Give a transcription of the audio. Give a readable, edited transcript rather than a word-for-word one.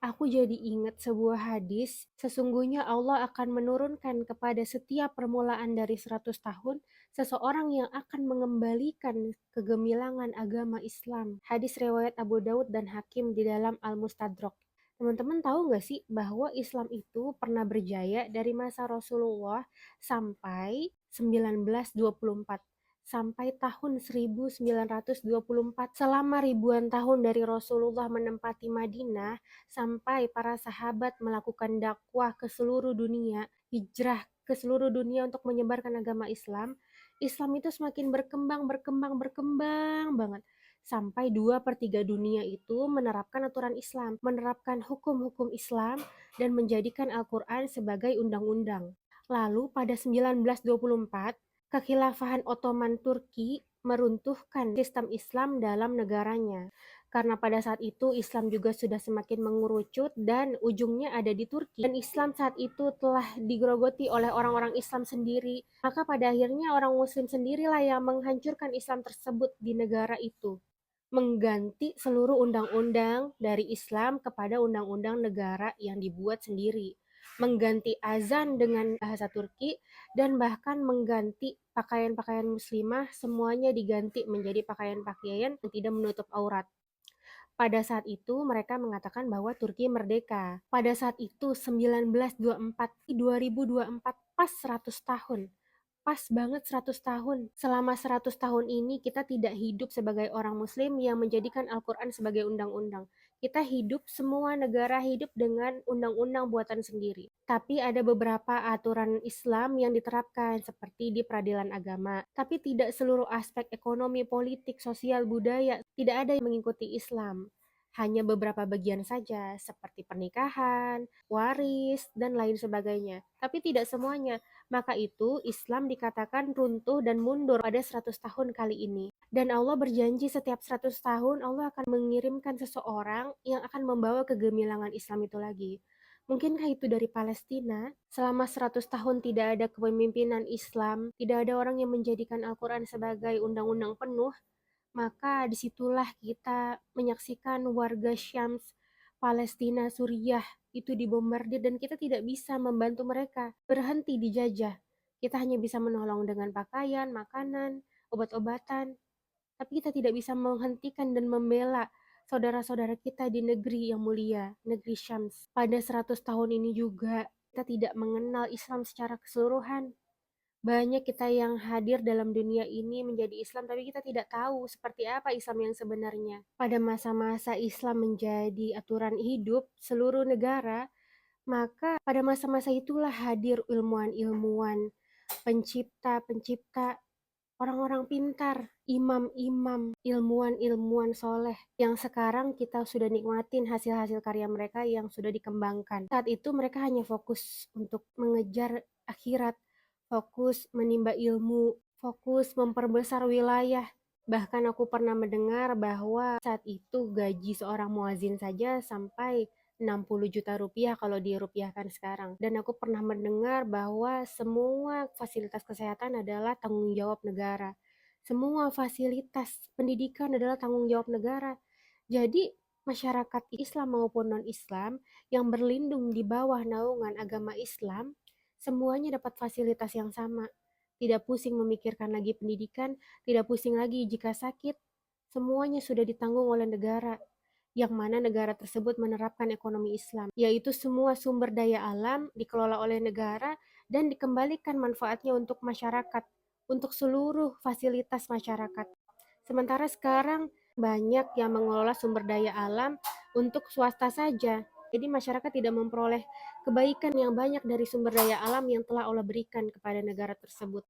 Aku jadi ingat sebuah hadis, sesungguhnya Allah akan menurunkan kepada setiap permulaan dari 100 tahun, seseorang yang akan mengembalikan kegemilangan agama Islam. Hadis riwayat Abu Daud dan Hakim di dalam Al-Mustadrak. Teman-teman tahu nggak sih bahwa Islam itu pernah berjaya dari masa Rasulullah sampai 1924 sampai tahun 1924, selama ribuan tahun dari Rasulullah menempati Madinah sampai para sahabat melakukan dakwah ke seluruh dunia, hijrah ke seluruh dunia untuk menyebarkan agama Islam. Islam itu semakin berkembang banget. Sampai 2/3 dunia itu menerapkan aturan Islam, menerapkan hukum-hukum Islam, dan menjadikan Al-Quran sebagai undang-undang. Lalu pada 1924, kekhilafahan Ottoman Turki meruntuhkan sistem Islam dalam negaranya. Karena pada saat itu Islam juga sudah semakin mengerucut dan ujungnya ada di Turki. Dan Islam saat itu telah digerogoti oleh orang-orang Islam sendiri. Maka pada akhirnya orang Muslim sendirilah yang menghancurkan Islam tersebut di negara itu. Mengganti seluruh undang-undang dari Islam kepada undang-undang negara yang dibuat sendiri. Mengganti azan dengan bahasa Turki dan bahkan mengganti pakaian-pakaian muslimah, semuanya diganti menjadi pakaian-pakaian yang tidak menutup aurat. Pada saat itu mereka mengatakan bahwa Turki merdeka. Pada saat itu 1924, 2024 pas 100 tahun. Pas banget 100 tahun. Selama 100 tahun ini kita tidak hidup sebagai orang muslim yang menjadikan Al-Quran sebagai undang-undang. Kita hidup, semua negara hidup dengan undang-undang buatan sendiri. Tapi ada beberapa aturan Islam yang diterapkan seperti di peradilan agama. Tapi tidak seluruh aspek ekonomi, politik, sosial, budaya, tidak ada yang mengikuti Islam. Hanya beberapa bagian saja seperti pernikahan, waris, dan lain sebagainya. Tapi tidak semuanya. Maka itu Islam dikatakan runtuh dan mundur pada 100 tahun kali ini. Dan Allah berjanji setiap 100 tahun Allah akan mengirimkan seseorang yang akan membawa kegemilangan Islam itu lagi. Mungkinkah itu dari Palestina? Selama 100 tahun tidak ada kepemimpinan Islam, tidak ada orang yang menjadikan Al-Quran sebagai undang-undang penuh, maka disitulah kita menyaksikan warga Syams, Palestina, Suriah itu dibombardir dan kita tidak bisa membantu mereka, berhenti dijajah. Kita hanya bisa menolong dengan pakaian, makanan, obat-obatan, tapi kita tidak bisa menghentikan dan membela saudara-saudara kita di negeri yang mulia, negeri Syams. Pada 100 tahun ini juga kita tidak mengenal Islam secara keseluruhan. Banyak kita yang hadir dalam dunia ini menjadi Islam, tapi kita tidak tahu seperti apa Islam yang sebenarnya. Pada masa-masa Islam menjadi aturan hidup seluruh negara, maka pada masa-masa itulah hadir ilmuwan-ilmuwan, pencipta-pencipta, orang-orang pintar, imam-imam, ilmuwan-ilmuwan soleh, yang sekarang kita sudah nikmatin hasil-hasil karya mereka yang sudah dikembangkan. Saat itu mereka hanya fokus untuk mengejar akhirat, fokus menimba ilmu, fokus memperbesar wilayah. Bahkan aku pernah mendengar bahwa saat itu gaji seorang muazin saja sampai 60 juta rupiah kalau dirupiahkan sekarang. Dan aku pernah mendengar bahwa semua fasilitas kesehatan adalah tanggung jawab negara. Semua fasilitas pendidikan adalah tanggung jawab negara. Jadi masyarakat Islam maupun non-Islam yang berlindung di bawah naungan agama Islam, semuanya dapat fasilitas yang sama. Tidak pusing memikirkan lagi pendidikan, tidak pusing lagi jika sakit, semuanya sudah ditanggung oleh negara, yang mana negara tersebut menerapkan ekonomi Islam, yaitu semua sumber daya alam dikelola oleh negara dan dikembalikan manfaatnya untuk masyarakat, untuk seluruh fasilitas masyarakat. Sementara sekarang banyak yang mengelola sumber daya alam untuk swasta saja. Jadi masyarakat tidak memperoleh kebaikan yang banyak dari sumber daya alam yang telah Allah berikan kepada negara tersebut.